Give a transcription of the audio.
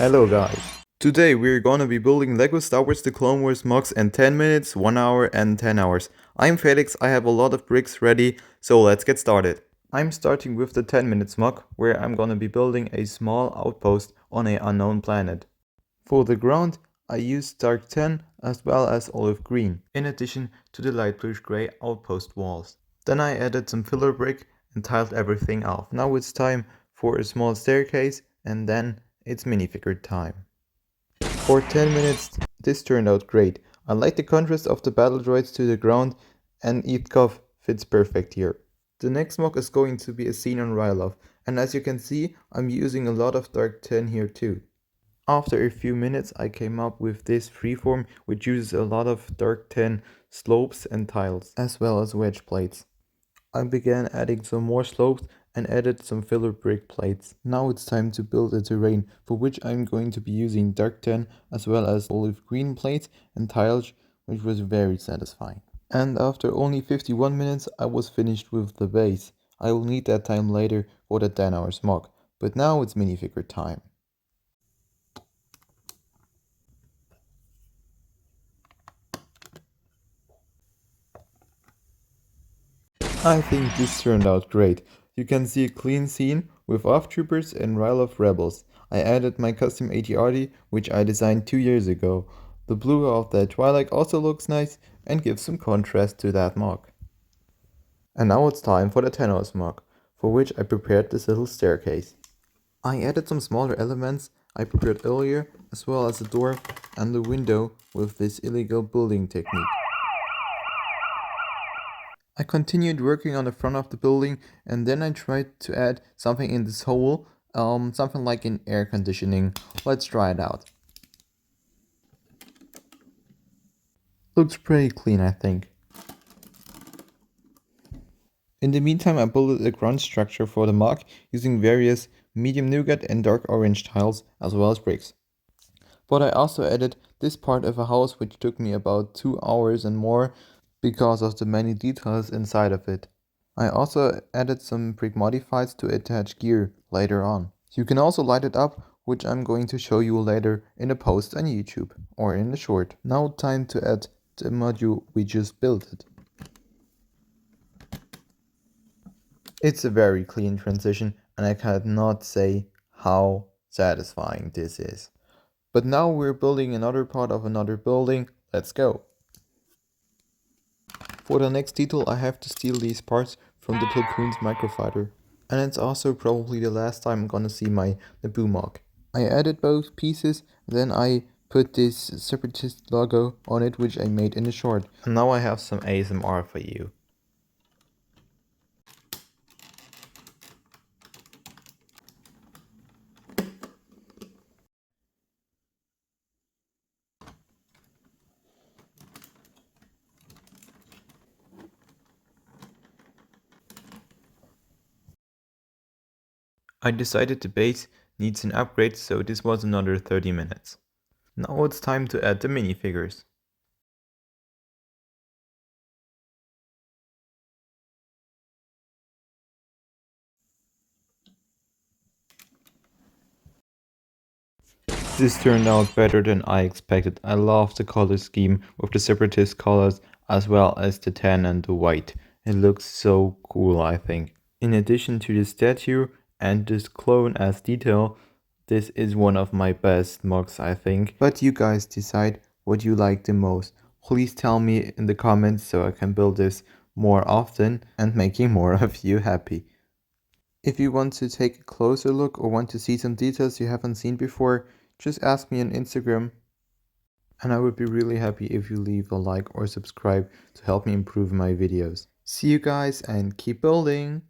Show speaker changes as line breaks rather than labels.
Hello guys. Today we're gonna be building LEGO Star Wars The Clone Wars MOCs in 10 minutes, 1 hour and 10 hours. I'm Felix, I have a lot of bricks ready, so let's get started. I'm starting with the 10 minutes MOC, where I'm gonna be building a small outpost on an unknown planet. For the ground, I used dark tan as well as olive green, in addition to the light bluish grey outpost walls. Then I added some filler brick and tiled everything off. Now it's time for a small staircase and then it's minifigure time. For 10 minutes this turned out great. I like the contrast of the battle droids to the ground and Ithkov fits perfect here. The next mock is going to be a scene on Rylov, and as you can see I'm using a lot of dark tan here too. After a few minutes I came up with this freeform which uses a lot of dark tan slopes and tiles as well as wedge plates. I began adding some more slopes and added some filler brick plates. Now it's time to build a terrain, for which I'm going to be using dark tan as well as olive green plates and tiles, which was very satisfying. And after only 51 minutes I was finished with the base. I will need that time later for the 10 hours mock, but now it's minifigure time. I think this turned out great. You can see a clean scene with ARF troopers and Rylov rebels. I added my custom AT-RT, which I designed 2 years ago. The blue of the Twilight also looks nice and gives some contrast to that mock. And now it's time for the 10 hours mock, for which I prepared this little staircase. I added some smaller elements I prepared earlier, as well as the door and the window with this illegal building technique. I continued working on the front of the building and then I tried to add something in this hole, something like an air conditioning. Let's try it out. Looks pretty clean, I think. In the meantime I built a ground structure for the mock using various medium nougat and dark orange tiles as well as bricks. But I also added this part of a house which took me about 2 hours and more because of the many details inside of it. I also added some brick modifieds to attach gear later on. You can also light it up, which I'm going to show you later in a post on YouTube or in the short. Now time to add the module we just built. It's a very clean transition and I cannot say how satisfying this is. But now we're building another part of another building. Let's go. For the next detail I have to steal these parts from the Platoon's microfighter. And it's also probably the last time I'm gonna see my Naboo mock. I added both pieces, then I put this Separatist logo on it which I made in the short. And now I have some ASMR for you. I decided the base needs an upgrade, so this was another 30 minutes. Now it's time to add the minifigures. This turned out better than I expected. I love the color scheme with the Separatist colors as well as the tan and the white. It looks so cool, I think. In addition to the statue and this clone as detail, this is one of my best MOCs, I think. But you guys decide what you like the most. Please tell me in the comments so I can build this more often and making more of you happy. If you want to take a closer look or want to see some details you haven't seen before, just ask me on Instagram. And I would be really happy if you leave a like or subscribe to help me improve my videos. See you guys and keep building!